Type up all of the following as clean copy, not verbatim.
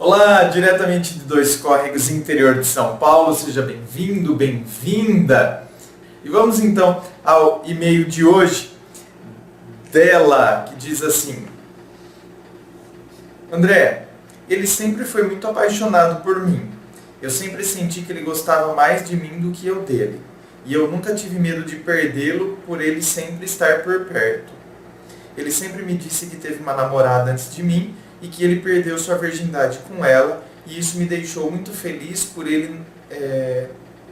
Olá, diretamente de Dois Córregos, interior de São Paulo, seja bem-vindo, bem-vinda. E vamos então ao e-mail de hoje dela, que diz assim: André, ele sempre foi muito apaixonado por mim. Eu sempre senti que ele gostava mais de mim do que eu dele. E eu nunca tive medo de perdê-lo por ele sempre estar por perto. Ele sempre me disse que teve uma namorada antes de mim e que ele perdeu sua virgindade com ela, e isso me deixou muito feliz por ele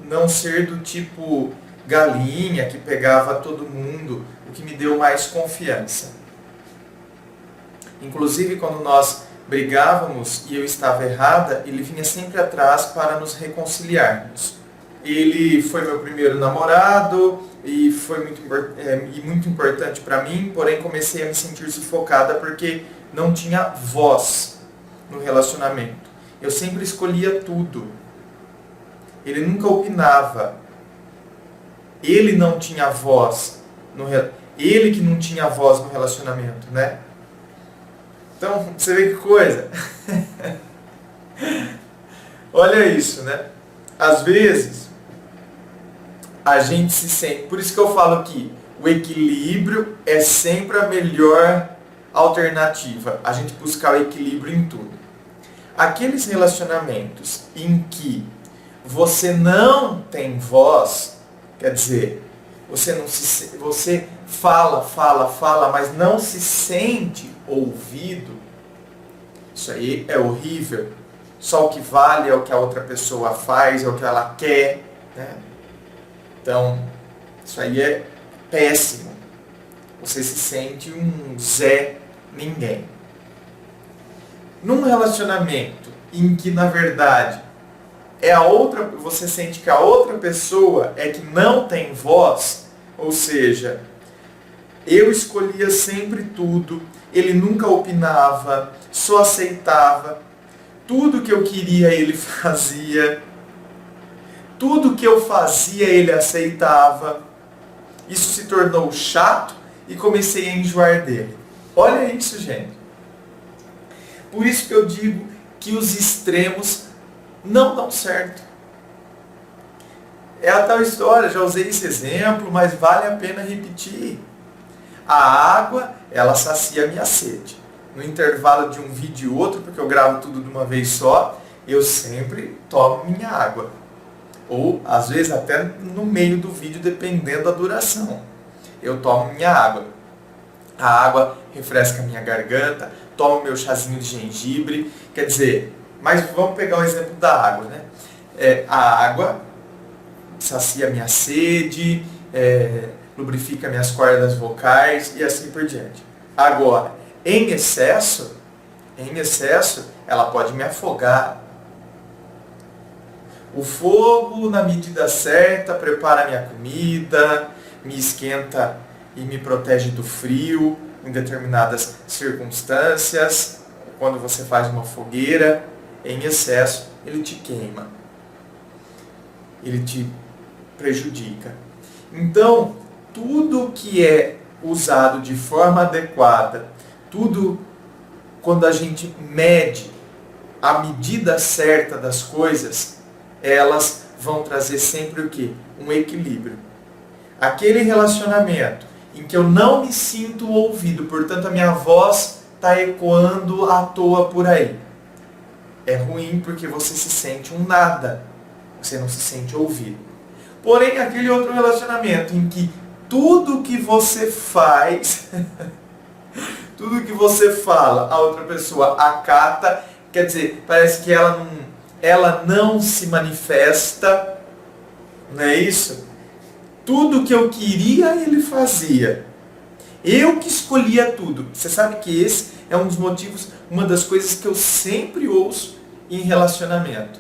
não ser do tipo galinha que pegava todo mundo, o que me deu mais confiança. Inclusive, quando nós brigávamos e eu estava errada, ele vinha sempre atrás para nos reconciliarmos. Ele foi meu primeiro namorado e foi muito importante para mim, porém comecei a me sentir sufocada porque não tinha voz no relacionamento. Eu sempre escolhia tudo. Ele nunca opinava. Ele não tinha voz. Ele que não tinha voz no relacionamento, né? Então, você vê que coisa. Olha isso, né? Às vezes, a gente se sente... Por isso que eu falo que o equilíbrio é sempre a melhor alternativa. A gente buscar o equilíbrio em tudo. Aqueles relacionamentos em que você não tem voz, quer dizer, você fala, mas não se sente ouvido, isso aí é horrível. Só o que vale é o que a outra pessoa faz, é o que ela quer, né? Então, isso aí é péssimo. Você se sente um Zé Ninguém. Num relacionamento em que, na verdade, você sente que a outra pessoa é que não tem voz, ou seja, eu escolhia sempre tudo, ele nunca opinava, só aceitava, tudo que eu queria ele fazia, tudo que eu fazia ele aceitava. Isso se tornou chato e comecei a enjoar dele. Olha isso, gente. Por isso que eu digo que os extremos não dão certo. É a tal história, já usei esse exemplo, mas vale a pena repetir. A água, ela sacia a minha sede. No intervalo de um vídeo e outro, porque eu gravo tudo de uma vez só, eu sempre tomo minha água. Ou, às vezes, até no meio do vídeo, dependendo da duração. Eu tomo minha água. A água refresca a minha garganta, tomo meu chazinho de gengibre. Quer dizer, mas vamos pegar o exemplo da água, né? A água sacia a minha sede, lubrifica minhas cordas vocais e assim por diante. Agora, em excesso, ela pode me afogar. O fogo, na medida certa, prepara a minha comida, me esquenta e me protege do frio em determinadas circunstâncias. Quando você faz uma fogueira, em excesso, ele te queima. Ele te prejudica. Então, tudo que é usado de forma adequada, tudo quando a gente mede a medida certa das coisas, elas vão trazer sempre o quê? Um equilíbrio. Aquele relacionamento em que eu não me sinto ouvido, portanto a minha voz está ecoando à toa por aí. É ruim porque você se sente um nada. Você não se sente ouvido. Porém, aquele outro relacionamento em que tudo que você faz, tudo que você fala, a outra pessoa acata, quer dizer, parece que ela não se manifesta, não é isso? Tudo que eu queria, ele fazia. Eu que escolhia tudo. Você sabe que esse é um dos motivos, uma das coisas que eu sempre ouço em relacionamento.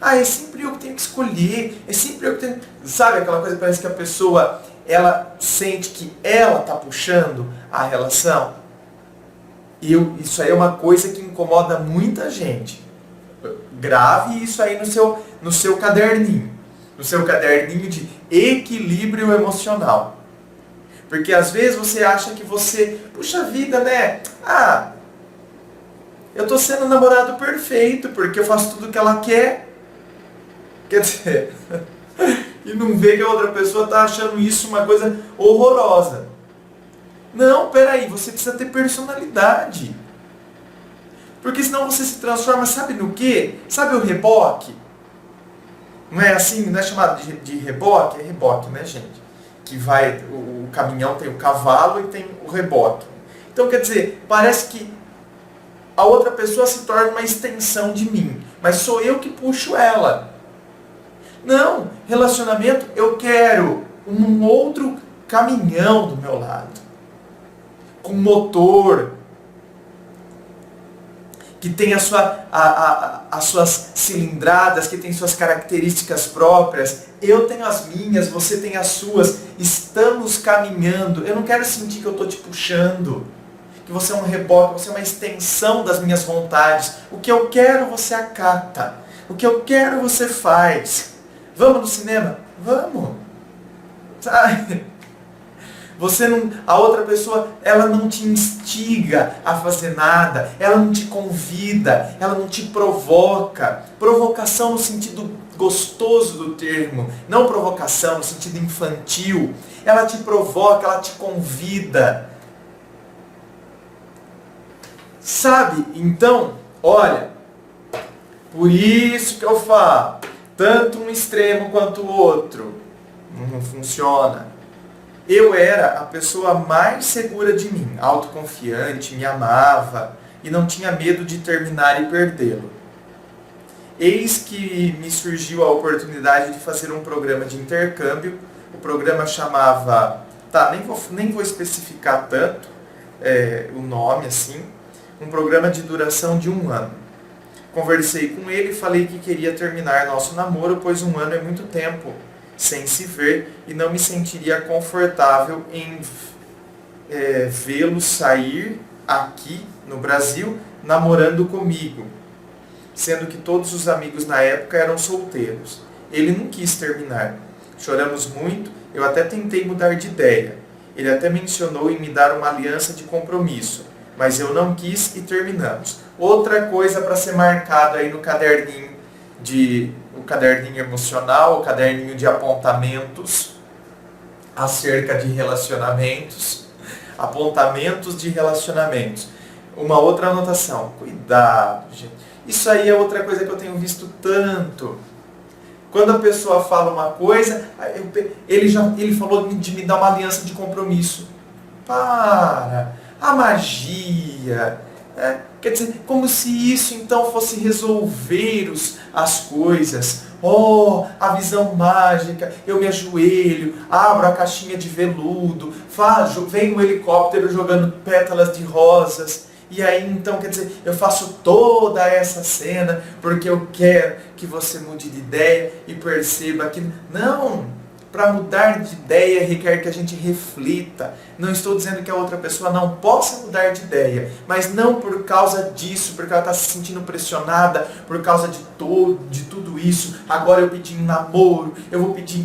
É sempre eu que tenho que escolher, é sempre eu que tenho... Sabe aquela coisa que parece que a pessoa, ela sente que ela está puxando a relação? Isso aí é uma coisa que incomoda muita gente. Grave isso aí no seu caderninho. No seu caderninho de equilíbrio emocional. Porque às vezes você acha que você... Puxa vida, né? Eu estou sendo o namorado perfeito, porque eu faço tudo o que ela quer. Quer dizer, e não vê que a outra pessoa está achando isso uma coisa horrorosa. Não, peraí, você precisa ter personalidade. Porque senão você se transforma, sabe no quê? Sabe o reboque? Não é assim, não é chamado de reboque? É reboque, né, gente? Que vai, o caminhão tem o cavalo e tem o reboque. Então, quer dizer, parece que a outra pessoa se torna uma extensão de mim, mas sou eu que puxo ela. Não, relacionamento, eu quero um outro caminhão do meu lado, com motor, que tem as suas cilindradas, que tem suas características próprias. Eu tenho as minhas, você tem as suas. Estamos caminhando. Eu não quero sentir que eu estou te puxando, que você é um reboque, você é uma extensão das minhas vontades. O que eu quero, você acata. O que eu quero, você faz. Vamos no cinema? Vamos. Sabe? Você não, a outra pessoa, ela não te instiga a fazer nada, ela não te convida, ela não te provoca. Provocação no sentido gostoso do termo, não provocação no sentido infantil. Ela te provoca, ela te convida. Sabe? Então, olha, por isso que eu falo, tanto um extremo quanto o outro não funciona. Eu era a pessoa mais segura de mim, autoconfiante, me amava e não tinha medo de terminar e perdê-lo. Eis que me surgiu a oportunidade de fazer um programa de intercâmbio. O programa chamava, nem vou especificar tanto o nome assim, um programa de duração de 1 ano. Conversei com ele e falei que queria terminar nosso namoro, pois 1 ano é muito tempo sem se ver, e não me sentiria confortável em vê-lo sair aqui no Brasil namorando comigo, sendo que todos os amigos na época eram solteiros. Ele não quis terminar. Choramos muito, eu até tentei mudar de ideia. Ele até mencionou em me dar uma aliança de compromisso, mas eu não quis e terminamos. Outra coisa para ser marcado aí no caderninho o caderninho emocional, o caderninho de apontamentos acerca de relacionamentos, apontamentos de relacionamentos. Uma outra anotação, cuidado, gente. Isso aí é outra coisa que eu tenho visto tanto. Quando a pessoa fala uma coisa, ele falou de me dar uma aliança de compromisso. Para! A magia! Quer dizer, como se isso então fosse resolver as coisas. Oh, a visão mágica, eu me ajoelho, abro a caixinha de veludo, vem um helicóptero jogando pétalas de rosas, e aí então, quer dizer, eu faço toda essa cena porque eu quero que você mude de ideia e perceba que não. Para mudar de ideia requer que a gente reflita. Não estou dizendo que a outra pessoa não possa mudar de ideia, mas não por causa disso, porque ela está se sentindo pressionada, por causa de tudo isso. Agora eu pedi um namoro, eu vou pedir...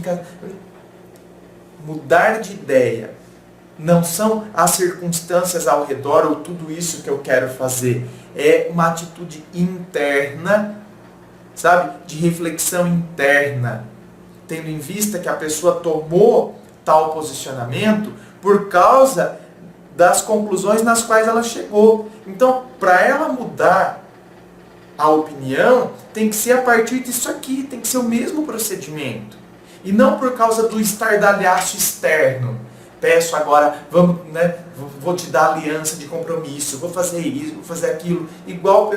Mudar de ideia não são as circunstâncias ao redor ou tudo isso que eu quero fazer. É uma atitude interna, sabe? De reflexão interna. Tendo em vista que a pessoa tomou tal posicionamento por causa das conclusões nas quais ela chegou. Então, para ela mudar a opinião, tem que ser a partir disso aqui, tem que ser o mesmo procedimento. E não por causa do estardalhaço externo. Peço agora, vou te dar aliança de compromisso, vou fazer isso, vou fazer aquilo. Igual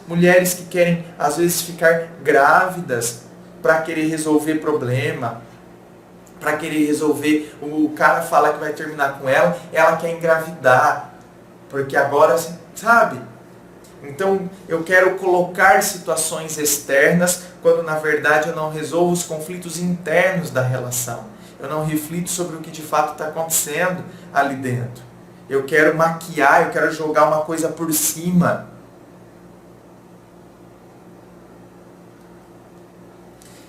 mulheres que querem, às vezes, ficar grávidas, para querer resolver problema, para querer resolver, o cara fala que vai terminar com ela quer engravidar, porque agora, sabe? Então, eu quero colocar situações externas, quando na verdade eu não resolvo os conflitos internos da relação. Eu não reflito sobre o que de fato está acontecendo ali dentro. Eu quero maquiar, eu quero jogar uma coisa por cima.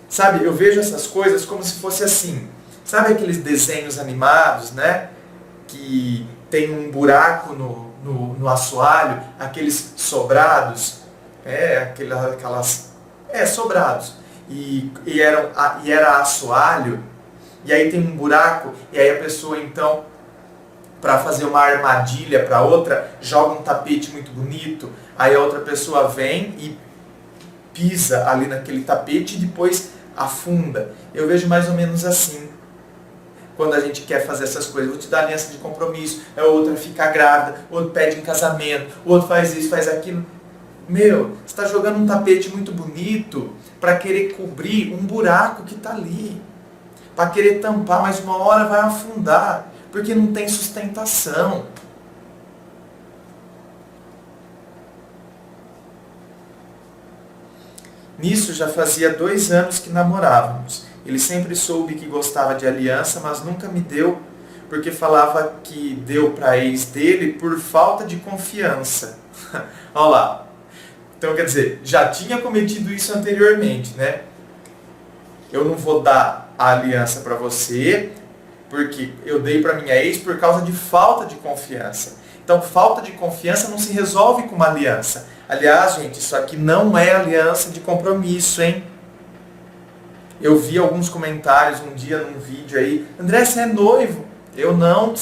Sabe, eu vejo essas coisas como se fosse assim. Sabe aqueles desenhos animados, né? Que tem um buraco no assoalho, aqueles sobrados, sobrados, e era assoalho, e aí tem um buraco, e aí a pessoa então, para fazer uma armadilha para outra, joga um tapete muito bonito, aí a outra pessoa vem e pisa ali naquele tapete e depois afunda. Eu vejo mais ou menos assim, quando a gente quer fazer essas coisas. Vou te dar aliança de compromisso, a outra fica grávida, o outro pede em casamento, o outro faz isso, faz aquilo. Meu, você está jogando um tapete muito bonito para querer cobrir um buraco que está ali. Para querer tampar, mas uma hora vai afundar, porque não tem sustentação. Nisso já fazia 2 anos que namorávamos. Ele sempre soube que gostava de aliança, mas nunca me deu, porque falava que deu para ex dele por falta de confiança. Olha lá. Então, quer dizer, já tinha cometido isso anteriormente, né? Eu não vou dar a aliança para você, porque eu dei para minha ex por causa de falta de confiança. Então, falta de confiança não se resolve com uma aliança. Aliás, gente, isso aqui não é aliança de compromisso, hein? Eu vi alguns comentários um dia num vídeo aí, André, você é noivo? Eu não.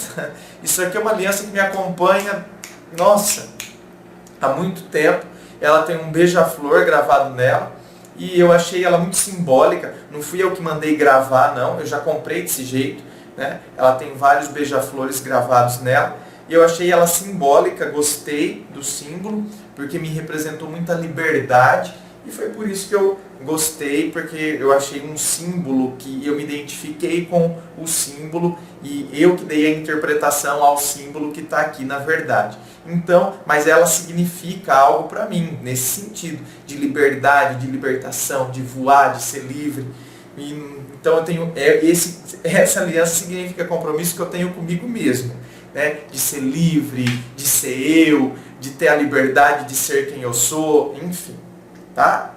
Isso aqui é uma aliança que me acompanha, nossa, há muito tempo. Ela tem um beija-flor gravado nela e eu achei ela muito simbólica. Não fui eu que mandei gravar, não. Eu já comprei desse jeito, né? Ela tem vários beija-flores gravados nela e eu achei ela simbólica. Gostei do símbolo porque me representou muita liberdade e foi por isso que eu gostei, porque eu achei um símbolo que eu me identifiquei com o símbolo e eu que dei a interpretação ao símbolo que está aqui na verdade. Então, mas ela significa algo para mim, nesse sentido, de liberdade, de libertação, de voar, de ser livre. E, então eu tenho, essa aliança significa compromisso que eu tenho comigo mesmo, né? De ser livre, de ser eu, de ter a liberdade de ser quem eu sou, enfim, tá?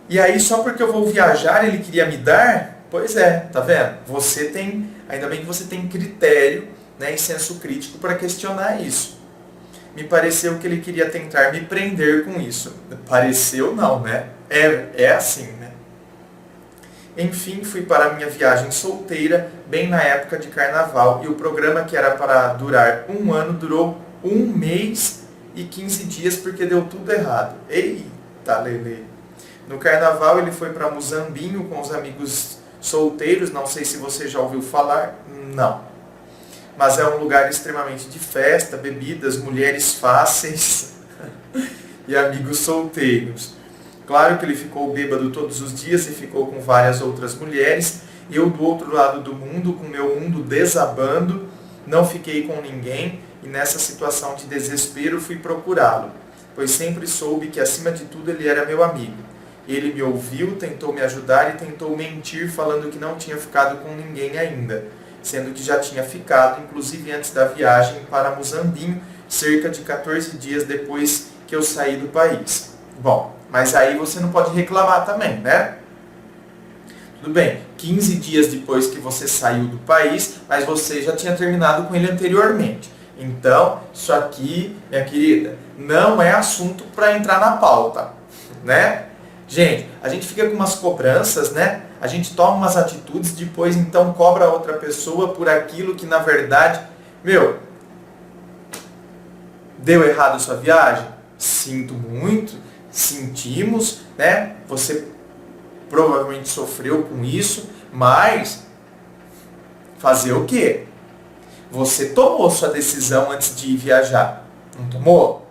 E aí só porque eu vou viajar ele queria me dar? Pois é, tá vendo? Você tem, ainda bem que você tem critério, né, e senso crítico para questionar isso. Me pareceu que ele queria tentar me prender com isso. Pareceu não, né? É assim, né? Enfim, fui para a minha viagem solteira, bem na época de carnaval, e o programa que era para durar 1 ano durou 1 mês e 15 dias porque deu tudo errado. Eita, Lele! No carnaval ele foi para Muzambinho com os amigos solteiros, não sei se você já ouviu falar, não. Mas é um lugar extremamente de festa, bebidas, mulheres fáceis e amigos solteiros. Claro que ele ficou bêbado todos os dias e ficou com várias outras mulheres. Eu do outro lado do mundo, com meu mundo desabando, não fiquei com ninguém e nessa situação de desespero fui procurá-lo, pois sempre soube que acima de tudo ele era meu amigo. Ele me ouviu, tentou me ajudar e tentou mentir falando que não tinha ficado com ninguém ainda, sendo que já tinha ficado, inclusive antes da viagem para Muzambinho, cerca de 14 dias depois que eu saí do país. Bom, mas aí você não pode reclamar também, né? Tudo bem, 15 dias depois que você saiu do país, mas você já tinha terminado com ele anteriormente. Então, isso aqui, minha querida, não é assunto para entrar na pauta, né? Gente, a gente fica com umas cobranças, né? A gente toma umas atitudes, depois então cobra a outra pessoa por aquilo que na verdade, deu errado a sua viagem? Sinto muito, sentimos, né? Você provavelmente sofreu com isso, mas fazer o quê? Você tomou sua decisão antes de viajar, não tomou?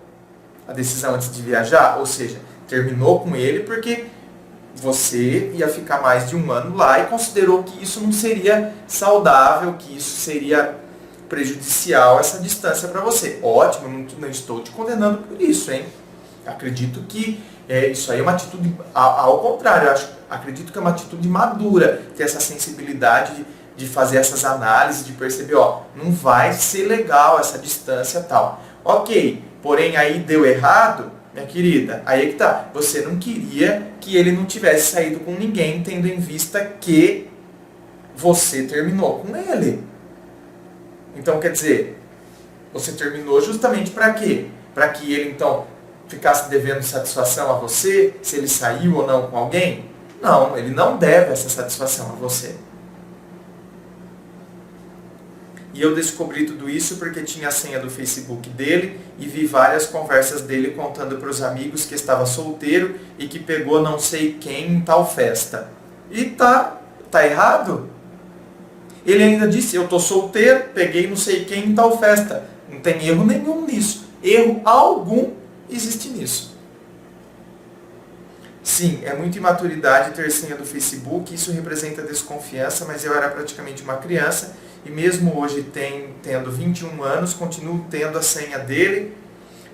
A decisão antes de viajar, ou seja, terminou com ele porque você ia ficar mais de 1 ano lá e considerou que isso não seria saudável, que isso seria prejudicial, essa distância para você. Ótimo, não estou te condenando por isso, hein? Acredito que isso aí é uma atitude, ao contrário, acredito que é uma atitude madura, ter essa sensibilidade de fazer essas análises, de perceber, não vai ser legal essa distância e tal. Ok, porém aí deu errado, minha querida, aí é que tá. Você não queria que ele não tivesse saído com ninguém, tendo em vista que você terminou com ele. Então, quer dizer, você terminou justamente para quê? Para que ele, então, ficasse devendo satisfação a você, se ele saiu ou não com alguém? Não, ele não deve essa satisfação a você. E eu descobri tudo isso porque tinha a senha do Facebook dele e vi várias conversas dele contando para os amigos que estava solteiro e que pegou não sei quem em tal festa. E tá errado. Ele ainda disse, eu tô solteiro, peguei não sei quem em tal festa. Não tem erro nenhum nisso. Erro algum existe nisso. Sim, é muita imaturidade ter senha do Facebook, isso representa desconfiança, mas eu era praticamente uma criança e mesmo hoje tendo 21 anos, continuo tendo a senha dele,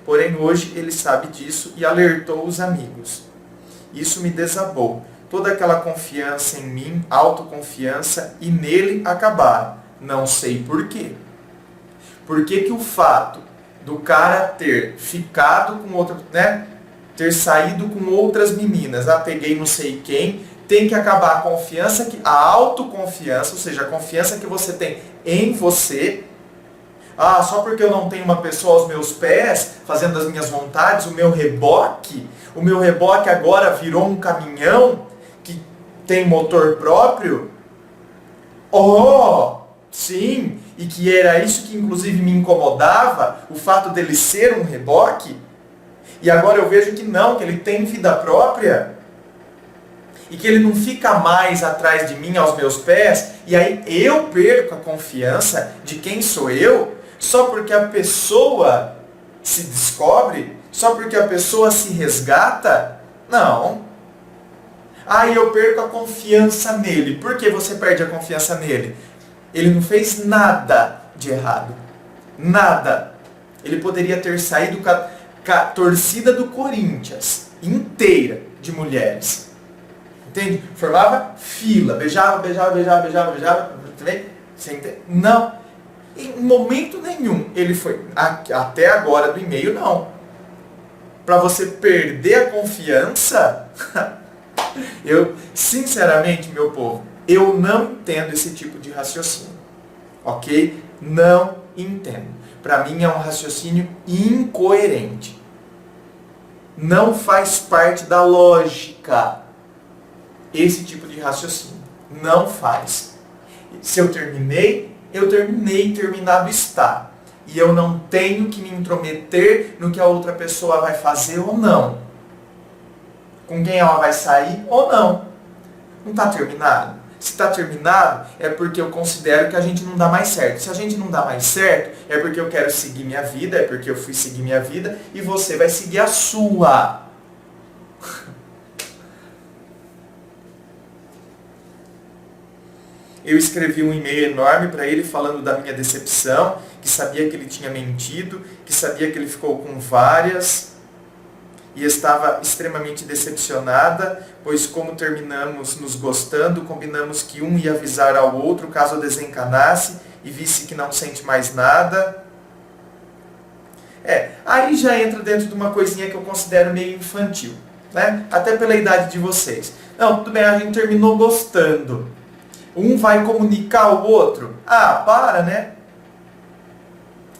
porém hoje ele sabe disso e alertou os amigos. Isso me desabou. Toda aquela confiança em mim, autoconfiança e nele acabaram. Não sei por quê. Por que que o fato do cara ter ficado com outra, né? Ter saído com outras meninas, peguei não sei quem, tem que acabar a confiança, a autoconfiança, ou seja, a confiança que você tem em você. Só porque eu não tenho uma pessoa aos meus pés, fazendo as minhas vontades, o meu reboque agora virou um caminhão que tem motor próprio? Oh, sim, e que era isso que inclusive me incomodava, o fato dele ser um reboque. E agora eu vejo que não, que ele tem vida própria. E que ele não fica mais atrás de mim, aos meus pés. E aí eu perco a confiança de quem sou eu, só porque a pessoa se descobre, só porque a pessoa se resgata. Não. Aí eu perco a confiança nele. Por que você perde a confiança nele? Ele não fez nada de errado. Nada. Ele poderia ter saído com a torcida do Corinthians inteira de mulheres. Entende? Formava fila, beijava. Não. Em momento nenhum ele foi. Até agora do e-mail, não. Para você perder a confiança, eu, sinceramente, meu povo, eu não entendo esse tipo de raciocínio. Ok? Não entendo. Para mim é um raciocínio incoerente. Não faz parte da lógica esse tipo de raciocínio. Não faz. Se eu terminei, terminado está. E eu não tenho que me intrometer no que a outra pessoa vai fazer ou não. Com quem ela vai sair ou não. Não está terminado? Se está terminado, é porque eu considero que a gente não dá mais certo. Se a gente não dá mais certo, é porque eu quero seguir minha vida, é porque eu fui seguir minha vida, e você vai seguir a sua. Eu escrevi um e-mail enorme para ele falando da minha decepção, que sabia que ele tinha mentido, que sabia que ele ficou com várias, e estava extremamente decepcionada, pois como terminamos nos gostando, combinamos que um ia avisar ao outro caso eu desencanasse e visse que não sente mais nada. Aí já entra dentro de uma coisinha que eu considero meio infantil, né? Até pela idade de vocês. Não, tudo bem, a gente terminou gostando. Um vai comunicar ao outro. Para, né?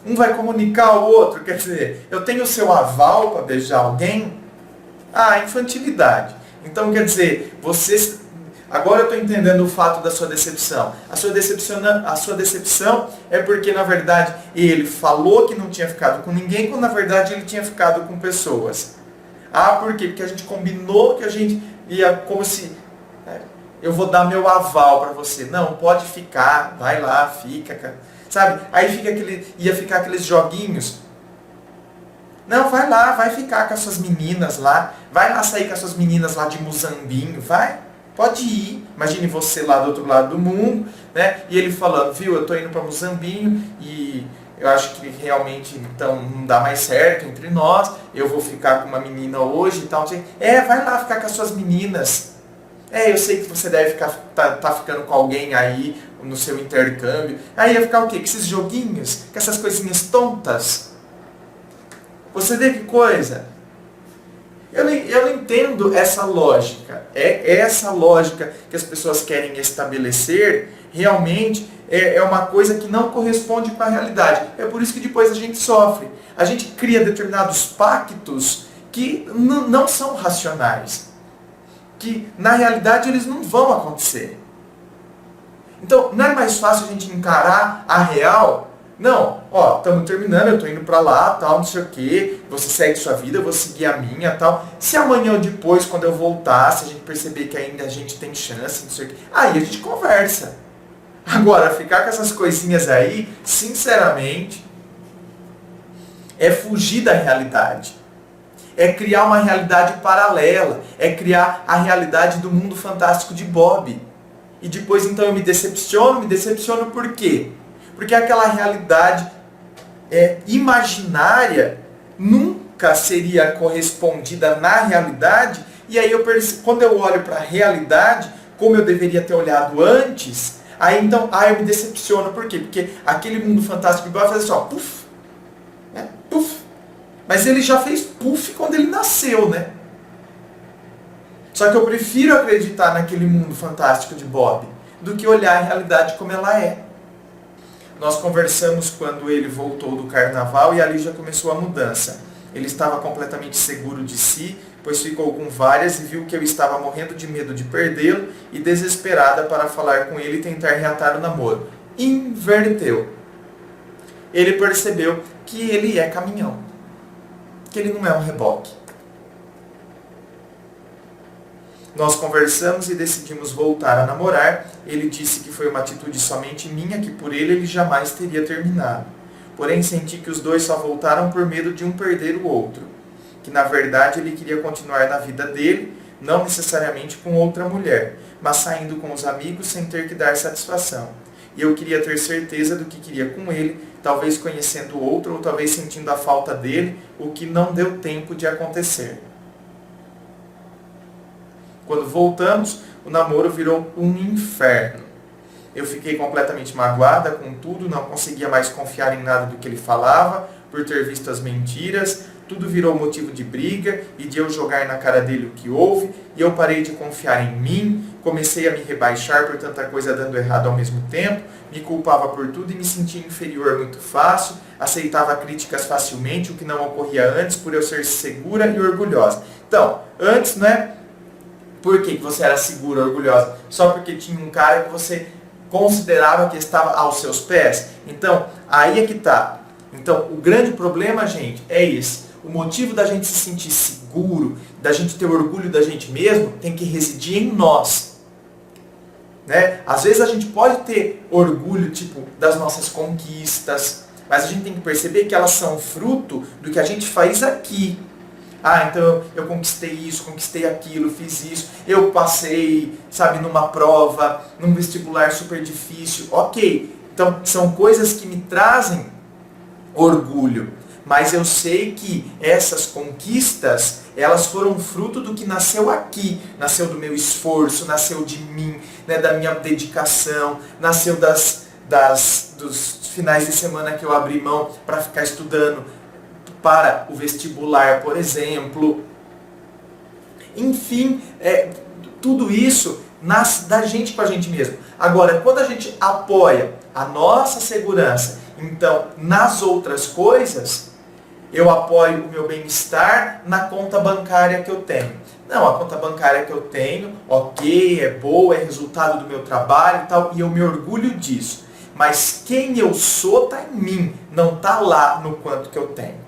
Um vai comunicar ao outro, quer dizer, eu tenho o seu aval para beijar alguém? Infantilidade. Então, quer dizer, você... Agora eu estou entendendo o fato da sua decepção. A sua decepção é porque, na verdade, ele falou que não tinha ficado com ninguém, quando, na verdade, ele tinha ficado com pessoas. Por quê? Porque a gente combinou que a gente ia, como se... eu vou dar meu aval para você. Não, pode ficar, vai lá, fica, cara. Sabe? Aí ia ficar aqueles joguinhos. Não, vai lá, vai ficar com as suas meninas lá. Vai lá sair com as suas meninas lá de Muzambinho, vai. Pode ir. Imagine você lá do outro lado do mundo, né? E ele falando, viu, eu tô indo para Muzambinho e eu acho que realmente então não dá mais certo entre nós. Eu vou ficar com uma menina hoje e tal. Vai lá ficar com as suas meninas. Eu sei que você deve tá ficando com alguém aí no seu intercâmbio. Aí ia ficar o quê? Com esses joguinhos? Com essas coisinhas tontas? Você vê que coisa? Eu não entendo essa lógica. É essa lógica que as pessoas querem estabelecer, realmente é uma coisa que não corresponde com a realidade. É por isso que depois a gente sofre. A gente cria determinados pactos que não são racionais. Que na realidade eles não vão acontecer. Então, não é mais fácil a gente encarar a real? Não, ó, estamos terminando, eu estou indo para lá, tal, não sei o quê, você segue sua vida, eu vou seguir a minha, tal. Se amanhã ou depois, quando eu voltar, se a gente perceber que ainda a gente tem chance, não sei o quê, aí a gente conversa. Agora, ficar com essas coisinhas aí, sinceramente, é fugir da realidade. É criar uma realidade paralela, é criar a realidade do mundo fantástico de Bob. E depois então eu me decepciono por quê? Porque aquela realidade imaginária nunca seria correspondida na realidade, e aí quando eu olho para a realidade, como eu deveria ter olhado antes, aí então eu me decepciono. Por quê? Porque aquele mundo fantástico de Bob faz assim, ó, puf, né? Puf. Mas ele já fez puff quando ele nasceu, né? Só que eu prefiro acreditar naquele mundo fantástico de Bob do que olhar a realidade como ela é. Nós conversamos quando ele voltou do carnaval e ali já começou a mudança. Ele estava completamente seguro de si, pois ficou com várias e viu que eu estava morrendo de medo de perdê-lo e desesperada para falar com ele e tentar reatar o namoro. Inverteu. Ele percebeu que ele é caminhão, que ele não é um reboque. Nós conversamos e decidimos voltar a namorar. Ele disse que foi uma atitude somente minha, que por ele jamais teria terminado. Porém, senti que os dois só voltaram por medo de um perder o outro. Que na verdade ele queria continuar na vida dele, não necessariamente com outra mulher, mas saindo com os amigos sem ter que dar satisfação. E eu queria ter certeza do que queria com ele, talvez conhecendo outro ou talvez sentindo a falta dele, o que não deu tempo de acontecer. Quando voltamos, o namoro virou um inferno. Eu fiquei completamente magoada com tudo, não conseguia mais confiar em nada do que ele falava, por ter visto as mentiras, tudo virou motivo de briga e de eu jogar na cara dele o que houve, e eu parei de confiar em mim, comecei a me rebaixar por tanta coisa dando errado ao mesmo tempo, me culpava por tudo e me sentia inferior muito fácil, aceitava críticas facilmente, o que não ocorria antes por eu ser segura e orgulhosa. Então, antes, né? Por que você era segura, orgulhosa? Só porque tinha um cara que você considerava que estava aos seus pés? Então, aí é que está. Então, o grande problema, gente, é esse. O motivo da gente se sentir seguro, da gente ter orgulho da gente mesmo, tem que residir em nós. Né? Às vezes a gente pode ter orgulho, tipo, das nossas conquistas, mas a gente tem que perceber que elas são fruto do que a gente faz aqui. Então eu conquistei isso, conquistei aquilo, fiz isso, eu passei, sabe, numa prova, num vestibular super difícil. Ok, então são coisas que me trazem orgulho, mas eu sei que essas conquistas, elas foram fruto do que nasceu aqui, nasceu do meu esforço, nasceu de mim, né, da minha dedicação, nasceu dos finais de semana que eu abri mão para ficar estudando para o vestibular, por exemplo. Enfim, tudo isso nasce da gente com a gente mesmo. Agora, quando a gente apoia a nossa segurança, então, nas outras coisas, eu apoio o meu bem-estar na conta bancária que eu tenho. Não, a conta bancária que eu tenho, ok, é boa, é resultado do meu trabalho e tal, e eu me orgulho disso. Mas quem eu sou está em mim, não está lá no quanto que eu tenho.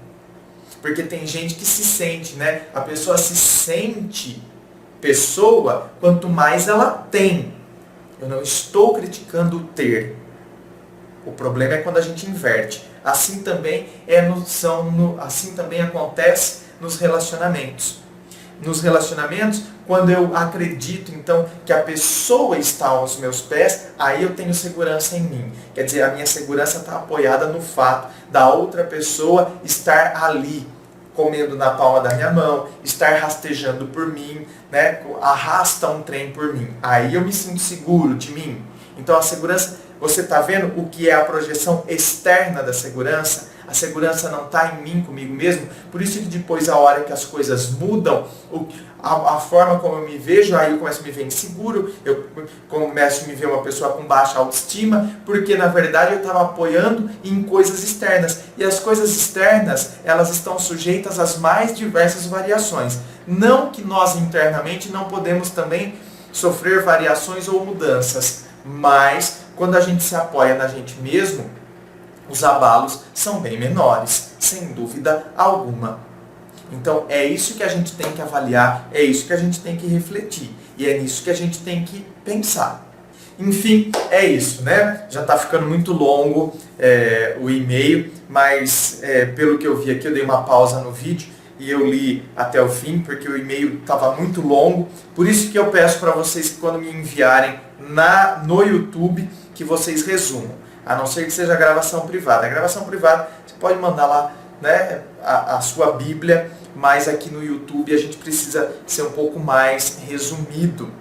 Porque tem gente que se sente, né? A pessoa se sente pessoa quanto mais ela tem. Eu não estou criticando o ter. O problema é quando a gente inverte. Assim também assim também acontece nos relacionamentos. Nos relacionamentos, quando eu acredito, então, que a pessoa está aos meus pés, aí eu tenho segurança em mim. Quer dizer, a minha segurança está apoiada no fato da outra pessoa estar ali, comendo na palma da minha mão, estar rastejando por mim, né? Arrasta um trem por mim. Aí eu me sinto seguro de mim. Então a segurança, você está vendo o que é a projeção externa da segurança? a segurança não está em mim, comigo mesmo. Por isso que depois, a hora que as coisas mudam, a forma como eu me vejo, aí eu começo a me ver inseguro, eu começo a me ver uma pessoa com baixa autoestima, porque na verdade eu estava apoiando em coisas externas. E as coisas externas, elas estão sujeitas às mais diversas variações. Não que nós internamente não podemos também sofrer variações ou mudanças, mas quando a gente se apoia na gente mesmo, os abalos são bem menores, sem dúvida alguma. Então é isso que a gente tem que avaliar, é isso que a gente tem que refletir, e é nisso que a gente tem que pensar. Enfim, é isso, né? Já está ficando muito longo o e-mail, mas pelo que eu vi aqui, eu dei uma pausa no vídeo e eu li até o fim, porque o e-mail estava muito longo. Por isso que eu peço para vocês que quando me enviarem no YouTube, que vocês resumam. A não ser que seja gravação privada. A gravação privada, você pode mandar lá, né, a sua Bíblia, mas aqui no YouTube a gente precisa ser um pouco mais resumido.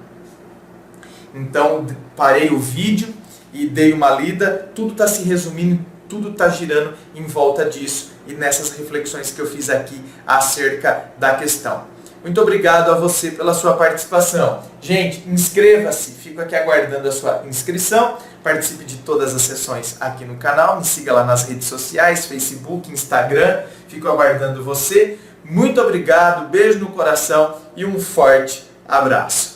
Então, parei o vídeo e dei uma lida, tudo está se resumindo, tudo está girando em volta disso e nessas reflexões que eu fiz aqui acerca da questão. Muito obrigado a você pela sua participação. Gente, inscreva-se, fico aqui aguardando a sua inscrição, participe de todas as sessões aqui no canal, me siga lá nas redes sociais, Facebook, Instagram, fico aguardando você. Muito obrigado, beijo no coração e um forte abraço.